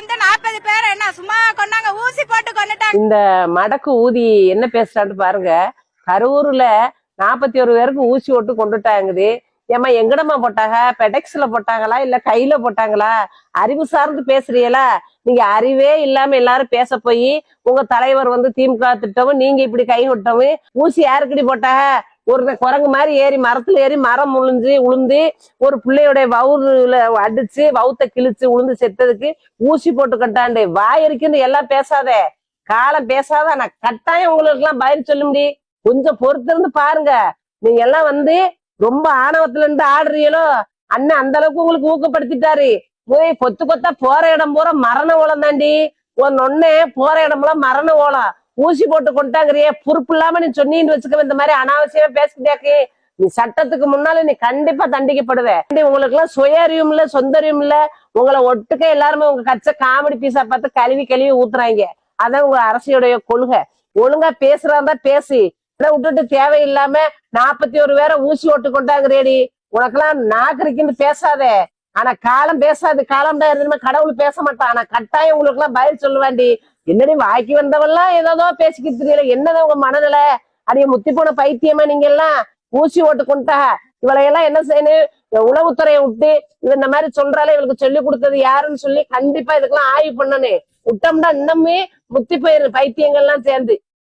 வந்து 40 பேர் என்ன சும்மா கொண்டாங்க ஊசி போட்டு கொண்டுட்டாங்க. இந்த மடக்கு ஊதி என்ன பேசுறான்னு பாருங்க. கரூர்ல 41 பேருக்கு ஊசி போட்டு கொண்டுட்டாங்குது. ஏமா எங்கடமா போட்டாங்க? பெடெக்ஸ்ல போட்டாங்களா இல்ல கையில போட்டாங்களா? அறிவு சார்ந்து பேசுறீங்களா? நீங்க அறிவே இல்லாம எல்லாரும் பேச போய் உங்க தலைவர் வந்து திமுக திட்டவும் நீங்க இப்படி கை விட்டவும் ஊசி யாருக்கடி போட்டாங்க? ஒரு குரங்கு மாதிரி ஏறி மரத்துல ஏறி மரம் உளுந்து ஒரு பிள்ளையுடைய வவுறுல அடிச்சு வவுத்த கிழிச்சு உளுந்து செத்ததுக்கு ஊசி போட்டு கட்டாண்டு வாயிருக்குன்னு எல்லாம் பேசாத, காலம் பேசாத. நான் கட்டாயம் உங்களுக்கு எல்லாம் பதில் சொல்ல முடியும். கொஞ்சம் பொறுத்திருந்து பாருங்க. நீங்க எல்லாம் வந்து ரொம்ப ஆணவத்துல இருந்து ஆடுறீங்களோ. அண்ணன் அந்த அளவுக்கு உங்களுக்கு ஊக்கப்படுத்திட்டாரு. போய் கொத்து கொத்தா போற இடம் பூரா மரண ஓலம் தாண்டி. ஒன்னே போற இடம்லாம் மரண ஓலம். ஊசி போட்டு கொண்டாங்கிறியே பொறுப்பு இல்லாம நீ சொன்னீன்னு வச்சுக்க. இந்த மாதிரி அனாவசியமா பேசிக்கிட்டாக்கு நீ சட்டத்துக்கு முன்னால நீ கண்டிப்பா தண்டிக்கப்படுவ. உங்களுக்கு எல்லாம் சுய அறிவும் இல்ல, சொந்த அறிவும் இல்ல. உங்களை ஒட்டுக்க எல்லாருமே உங்க கச்ச காமெடி பீஸா பார்த்து கழுவி ஊத்துறாங்க. அதான் உங்க அரசியுடைய கொள்கை. ஒழுங்கா பேசுறாந்தா பேசி விட்டுட்டு தேவையில்லாம 41 பேரை ஊசி ஓட்டு கொண்டாங்கிறேடி. உனக்கெல்லாம் நாகரிக்குன்னு பேசாத. ஆனா காலம் பேசாது. காலம் தான் கடவுள் பேச மாட்டான். ஆனா கட்டாயம் உங்களுக்கு எல்லாம் பதில் சொல்லுவாண்டி. என்னடி வாய்க்கு வந்தவெல்லாம் ஏதோ பேசிக்கிட்டு தெரியல. என்னதான் உங்க மனநிலை? அடைய முத்தி போன பைத்தியமா நீங்க எல்லாம் ஊசி ஓட்டு கொண்டா. இவளையெல்லாம் என்ன செய்யணும்? உளவுத்துறையை விட்டு இந்த மாதிரி சொல்றாலே இவளுக்கு சொல்லி கொடுத்தது யாருன்னு சொல்லி கண்டிப்பா இதுக்கெல்லாம் ஆய்வு பண்ணணும். விட்டோம்னா இன்னுமே முத்தி போயிரு பைத்தியங்கள்லாம் சேர்ந்து.